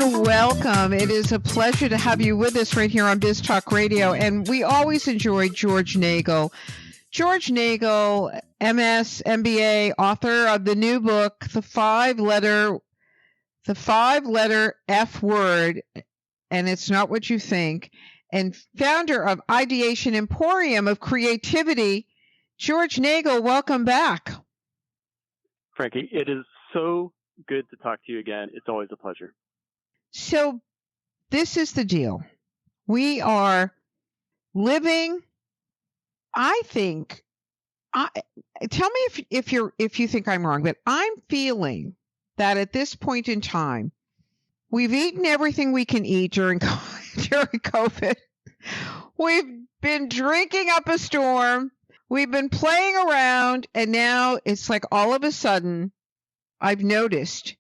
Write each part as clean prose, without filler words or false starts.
and welcome. It is a pleasure to have you with us right here on Biz Talk Radio. And we always enjoy George Nagle. George Nagle, MS, MBA, author of the new book, The five-letter F word, and it's not what you think, and founder of Ideation, Emporium of creativity. George Nagle, welcome back. Frankie, it is so good to talk to you again. It's always a pleasure. So this is the deal. We are living, I think, tell me if you think I'm wrong, but I'm feeling that at this point in time, we've eaten everything we can eat during COVID. We've been drinking up a storm. We've been playing around, and now it's like all of a sudden, I've noticed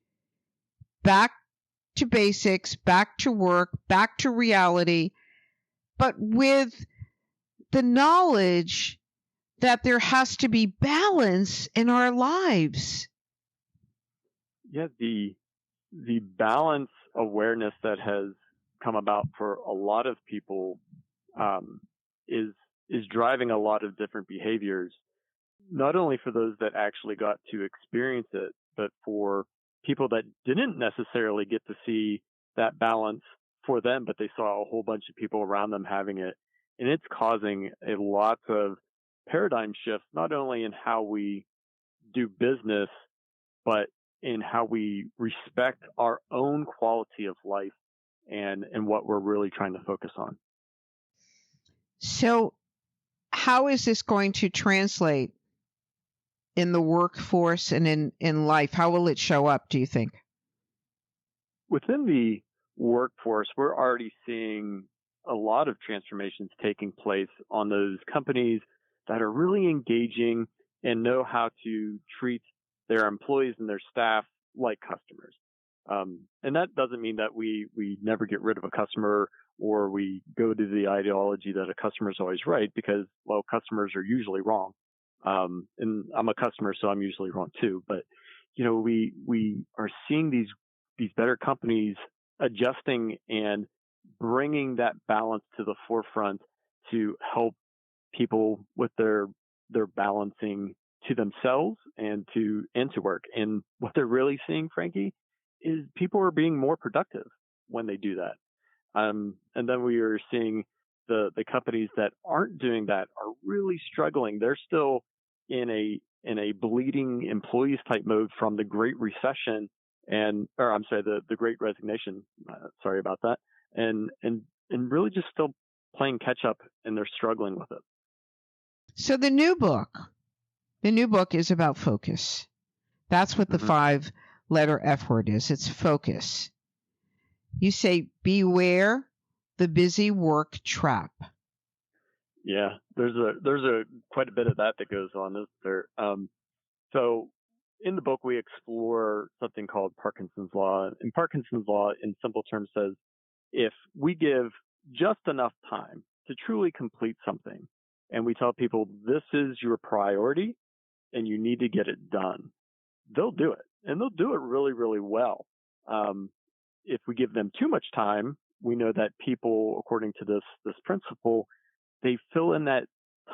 back to basics, back to work, back to reality, but with the knowledge that there has to be balance in our lives. Yeah, the balance awareness that has come about for a lot of people is driving a lot of different behaviors, not only for those that actually got to experience it, but for people that didn't necessarily get to see that balance for them, but they saw a whole bunch of people around them having it. And it's causing a lot of paradigm shifts, not only in how we do business, but in how we respect our own quality of life and what we're really trying to focus on. So how is this going to translate in the workforce and in life? How will it show up, do you think? Within the workforce, we're already seeing a lot of transformations taking place on those companies that are really engaging and know how to treat their employees and their staff like customers. And that doesn't mean that we never get rid of a customer or we go to the ideology that a customer is always right, because, well, customers are usually wrong. And I'm a customer, so I'm usually wrong too. But, you know, we are seeing these better companies adjusting and bringing that balance to the forefront to help people with their balancing to themselves and to work. And what they're really seeing, Frankie, is people are being more productive when they do that. And then we are seeing the companies that aren't doing that are really struggling. They're still in a bleeding employees type mode from the Great Recession the Great Resignation. Sorry about that. And really just still playing catch up, and they're struggling with it. So the new book is about focus. That's what the five-letter F word is. It's focus. You say, beware the busy work trap. Yeah, there's a quite a bit of that goes on, isn't there? So in the book, we explore something called Parkinsons Law. And Parkinsons Law, in simple terms, says if we give just enough time to truly complete something, and we tell people this is your priority and you need to get it done, they'll do it. And they'll do it really, really well. If we give them too much time, we know that people, according to this principle, they fill in that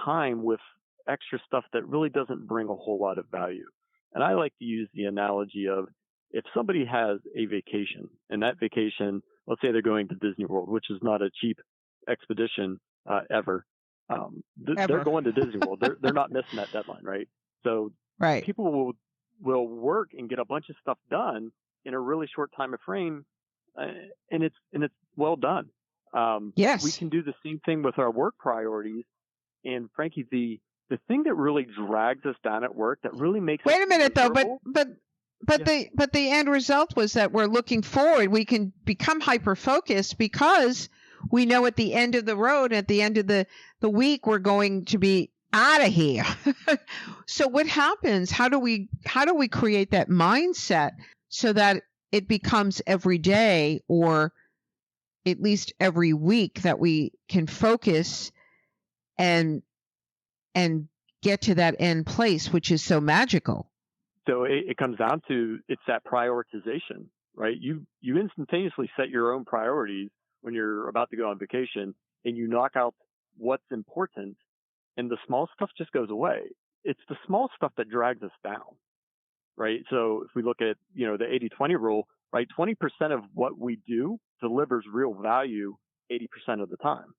time with extra stuff that really doesn't bring a whole lot of value. And I like to use the analogy of if somebody has a vacation, and that vacation, let's say they're going to Disney World, which is not a cheap expedition ever. They're going to Disney World. They're not missing that deadline, right? So people will work and get a bunch of stuff done in a really short time of frame, and it's well done. Yes, we can do the same thing with our work priorities. And Frankie, the thing that really drags us down at work, that really makes wait a minute though, but the end result was that we're looking forward. We can become hyper focused because we know at the end of the road, at the end of the week, we're going to be out of here. So what happens? How do we create that mindset so that it becomes every day, or at least every week, that we can focus and get to that end place, which is so magical? So it comes down to, it's that prioritization. right? You instantaneously set your own priorities when you're about to go on vacation, and you knock out what's important, and the small stuff just goes away. It's the small stuff that drags us down, right? So if we look at, the 80-20 rule, right, 20% of what we do delivers real value 80% of the time,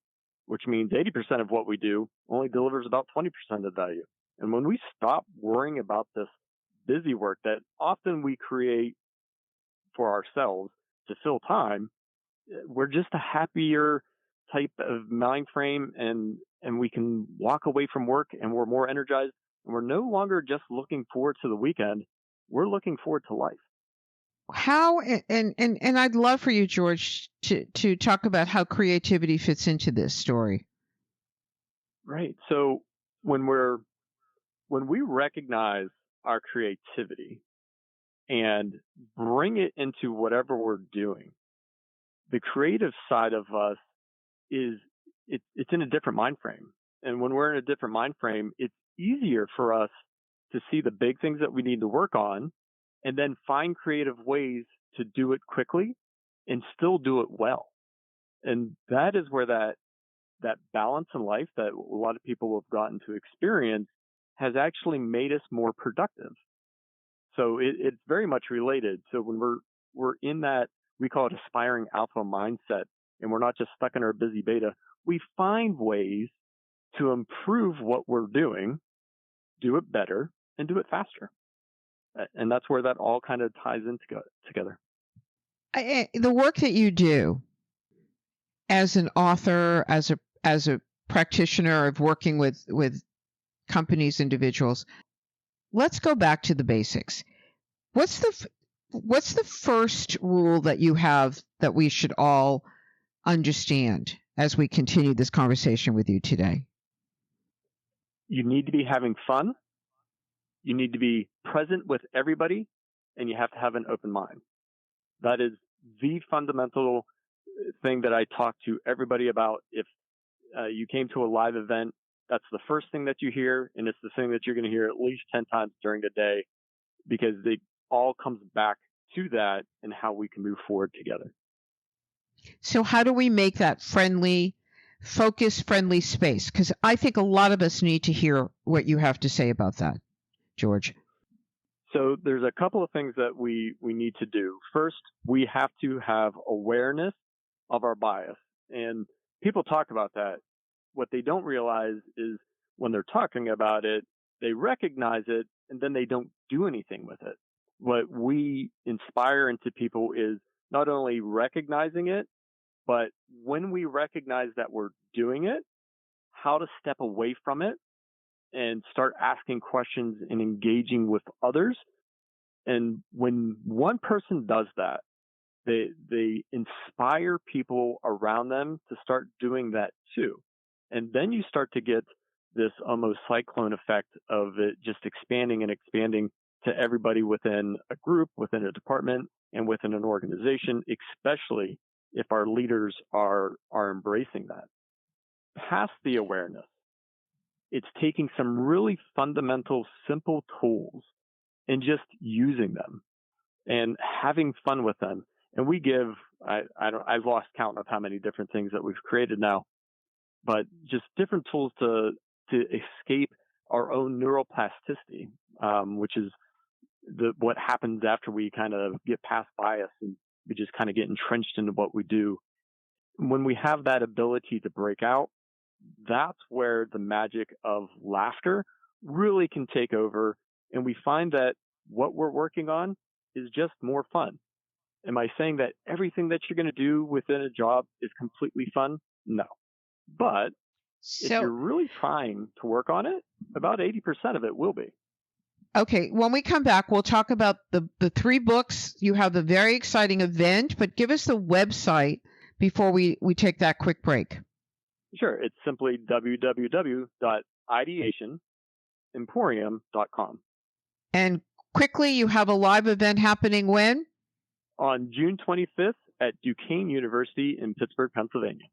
which means 80% of what we do only delivers about 20% of value. And when we stop worrying about this busy work that often we create for ourselves to fill time, we're just a happier type of mind frame, and we can walk away from work and we're more energized, and we're no longer just looking forward to the weekend. We're looking forward to life. How, and I'd love for you, George, to talk about how creativity fits into this story. Right. So when we recognize our creativity and bring it into whatever we're doing, the creative side of us it's in a different mind frame. And when we're in a different mind frame, it's easier for us to see the big things that we need to work on and then find creative ways to do it quickly and still do it well. And that is where that balance in life that a lot of people have gotten to experience has actually made us more productive. So it's very much related. So when we're in that, we call it aspiring alpha mindset, and we're not just stuck in our busy beta, we find ways to improve what we're doing, do it better, and do it faster. And that's where that all kind of ties in together. The work that you do as an author, as a practitioner of working with companies, individuals, let's go back to the basics. What's the first rule that you have that we should all understand as we continue this conversation with you today? You need to be having fun. You need to be present with everybody, and you have to have an open mind. That is the fundamental thing that I talk to everybody about. If you came to a live event, that's the first thing that you hear, and it's the thing that you're going to hear at least 10 times during the day, because it all comes back to that and how we can move forward together. So how do we make that focus-friendly space? Because I think a lot of us need to hear what you have to say about that, George. So there's a couple of things that we need to do. First, we have to have awareness of our bias. And people talk about that. What they don't realize is when they're talking about it, they recognize it, and then they don't do anything with it. What we inspire into people is not only recognizing it, but when we recognize that we're doing it, how to step away from it and start asking questions and engaging with others. And when one person does that, they inspire people around them to start doing that too. And then you start to get this almost cyclone effect of it just expanding and expanding to everybody within a group, within a department, and within an organization, especially if our leaders are embracing that. Past the awareness, it's taking some really fundamental, simple tools and just using them and having fun with them. And we give, I've lost count of how many different things that we've created now, but just different tools to escape our own neuroplasticity, which is what happens after we kind of get past bias and we just kind of get entrenched into what we do. When we have that ability to break out, that's where the magic of laughter really can take over. And we find that what we're working on is just more fun. Am I saying that everything that you're going to do within a job is completely fun? No. But if you're really trying to work on it, about 80% of it will be. Okay. When we come back, we'll talk about the 3 books. You have a very exciting event, but give us the website before we take that quick break. Sure. It's simply www.ideation.emporium.com. And quickly, you have a live event happening when? On June 25th at Duquesne University in Pittsburgh, Pennsylvania.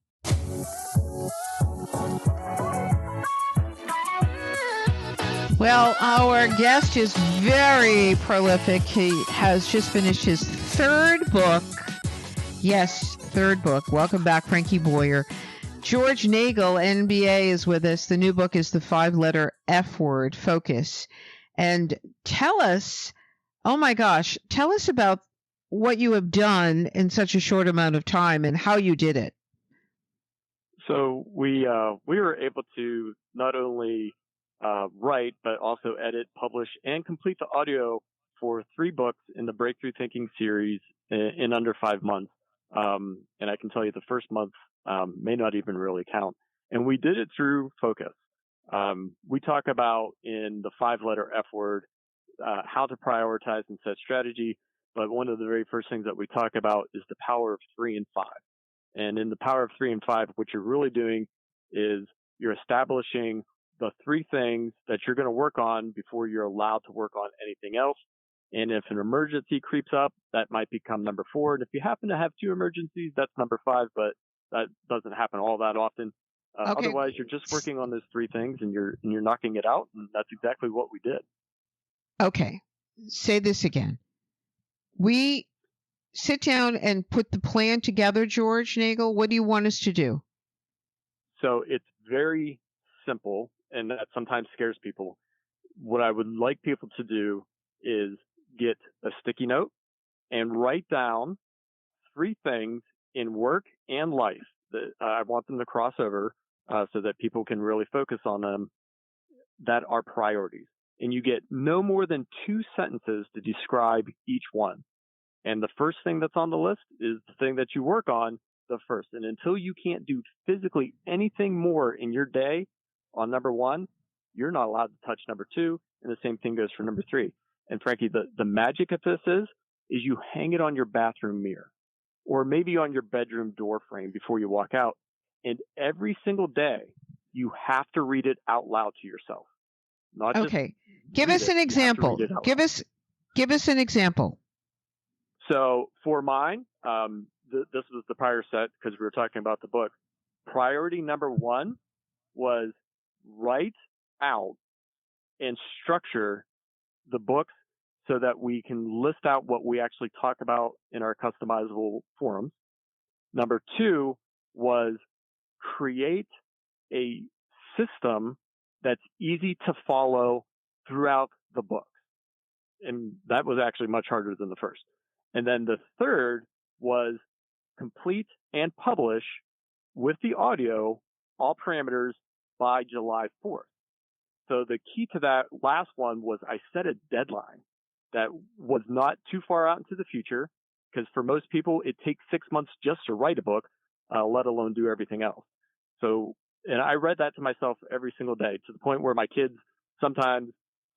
Well, our guest is very prolific. He has just finished his third book. Yes, third book. Welcome back, Frankie Boyer. George Nagle, NBA, is with us. The new book is the 5-letter F word, Focus. And tell us, oh my gosh, tell us about what you have done in such a short amount of time and how you did it. So we were able to not only write, but also edit, publish, and complete the audio for 3 books in the Breakthrough Thinking series in under 5 months. And I can tell you the first month may not even really count. And we did it through focus. We talk about in the 5-letter F word how to prioritize and set strategy. But one of the very first things that we talk about is the power of 3 and 5. And in the power of 3 and 5, what you're really doing is you're establishing the 3 things that you're going to work on before you're allowed to work on anything else. And if an emergency creeps up, that might become number 4. And if you happen to have 2 emergencies, that's number 5, but that doesn't happen all that often. Okay. Otherwise, you're just working on those 3 things and you're knocking it out. And that's exactly what we did. Okay. Say this again. We sit down and put the plan together, George Nagle. What do you want us to do? So it's very simple, and that sometimes scares people. What I would like people to do is get a sticky note and write down 3 things in work and life that I want them to cross over so that people can really focus on them that are priorities. And you get no more than 2 sentences to describe each one. And the first thing that's on the list is the thing that you work on the first. And until you can't do physically anything more in your day on number 1, you're not allowed to touch number 2. And the same thing goes for number 3. And Frankie, the magic of this is you hang it on your bathroom mirror or maybe on your bedroom door frame before you walk out. And every single day, you have to read it out loud to yourself. Not okay. Give us an example. Give us an example. So for mine, this was the prior set because we were talking about the book. Priority number 1 was write out and structure the books so that we can list out what we actually talk about in our customizable forums. Number 2 was create a system that's easy to follow throughout the book. And that was actually much harder than the first. And then the third was complete and publish with the audio all parameters by July 4th. So the key to that last one was I set a deadline that was not too far out into the future, because for most people, it takes 6 months just to write a book, let alone do everything else. So, and I read that to myself every single day to the point where my kids sometimes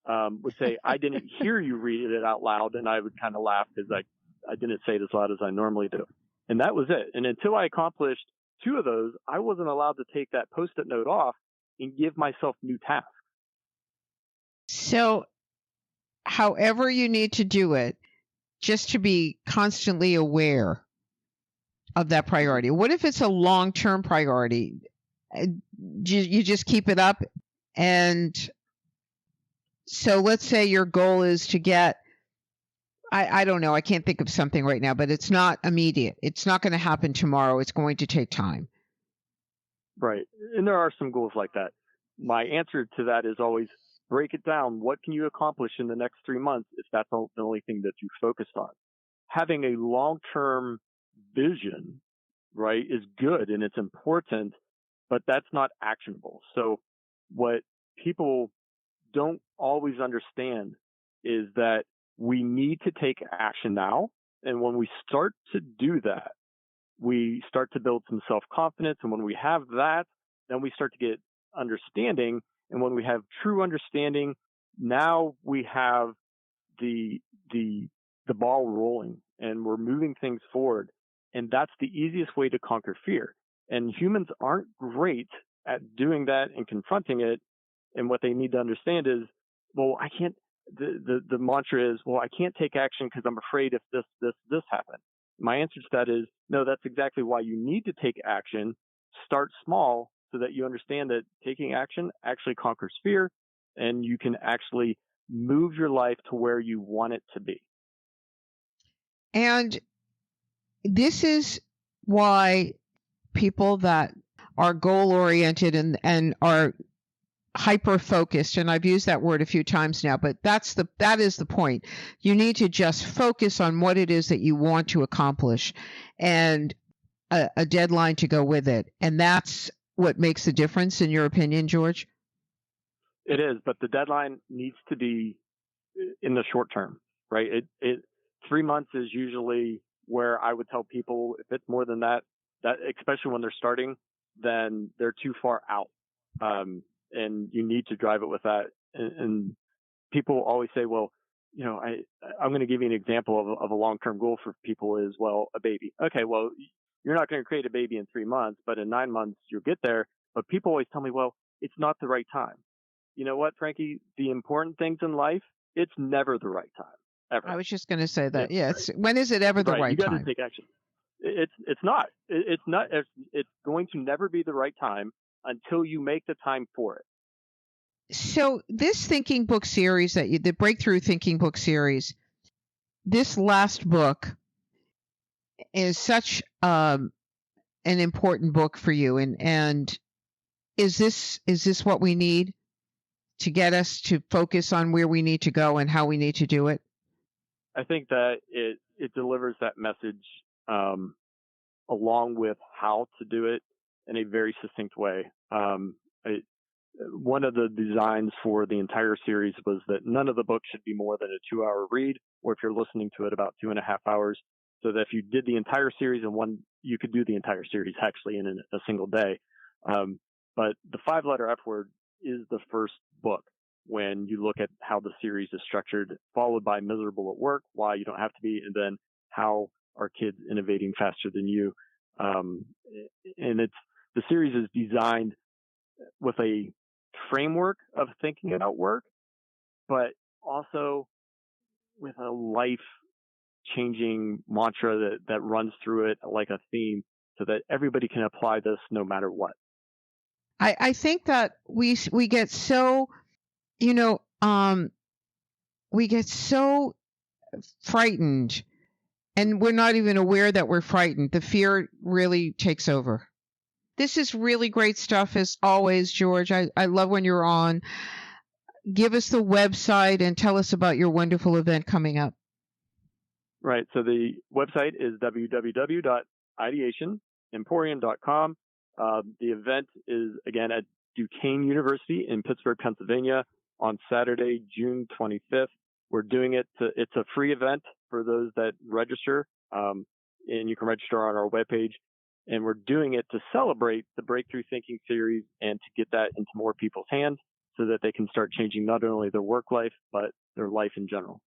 would say, I didn't hear you read it out loud. And I would kind of laugh because I didn't say it as loud as I normally do. And that was it. And until I accomplished 2 of those, I wasn't allowed to take that Post-it note off and give myself new tasks. So, however you need to do it, just to be constantly aware of that priority. What if it's a long-term priority? You just keep it up. And so let's say your goal is to get, I don't know, I can't think of something right now, but it's not immediate. It's not going to happen tomorrow. It's going to take time. Right. And there are some goals like that. My answer to that is always break it down. What can you accomplish in the next 3 months if that's the only thing that you focused on? Having a long-term vision, right, is good and it's important, but that's not actionable. So what people don't always understand is that we need to take action now. And when we start to do that, we start to build some self-confidence. And when we have that, then we start to get understanding. And when we have true understanding, now we have the ball rolling and we're moving things forward. And that's the easiest way to conquer fear. And humans aren't great at doing that and confronting it. And what they need to understand is, well, I can't, the mantra is, well, I can't take action because I'm afraid if this happens. My answer to that is, no, that's exactly why you need to take action. Start small so that you understand that taking action actually conquers fear and you can actually move your life to where you want it to be. And this is why people that are goal oriented and are hyper focused, and I've used that word a few times now, but that is the point. You need to just focus on what it is that you want to accomplish and a deadline to go with it. And that's what makes the difference, in your opinion, George? It is, but the deadline needs to be in the short term, right? 3 months is usually where I would tell people if it's more than that especially when they're starting, then they're too far out. And you need to drive it with that. And people always say, well, I'm going to give you an example of a long-term goal for people is, well, a baby. Okay, well, you're not going to create a baby in 3 months, but in 9 months you'll get there. But people always tell me, well, it's not the right time. You know what, Frankie? The important things in life, it's never the right time, ever. I was just going to say that. Yeah. Right. When is it ever the right time? You got to take action. It's not. It's not. It's going to never be the right time until you make the time for it. So this thinking book series the Breakthrough Thinking Book series, this last book is such an important book for you. And is this what we need to get us to focus on where we need to go and how we need to do it? I think that it delivers that message along with how to do it in a very succinct way. One of the designs for the entire series was that none of the books should be more than a 2-hour read, or if you're listening to it, about 2.5 hours, so that if you did the entire series in one, you could do the entire series actually in a single day. But the 5-letter F word is the first book when you look at how the series is structured, followed by Miserable at Work, Why You Don't Have to Be, and then How Are Kids Innovating Faster Than You? And the series is designed with a framework of thinking about work, but also with a life-changing mantra that runs through it like a theme, so that everybody can apply this no matter what. I think that we get so, we get so frightened, and we're not even aware that we're frightened. The fear really takes over. This is really great stuff, as always, George. I love when you're on. Give us the website and tell us about your wonderful event coming up. Right. So the website is www.ideationemporium.com. The event is, again, at Duquesne University in Pittsburgh, Pennsylvania on Saturday, June 25th. We're doing it. It's a free event for those that register, and you can register on our webpage. And we're doing it to celebrate the Breakthrough Thinking series and to get that into more people's hands so that they can start changing not only their work life, but their life in general.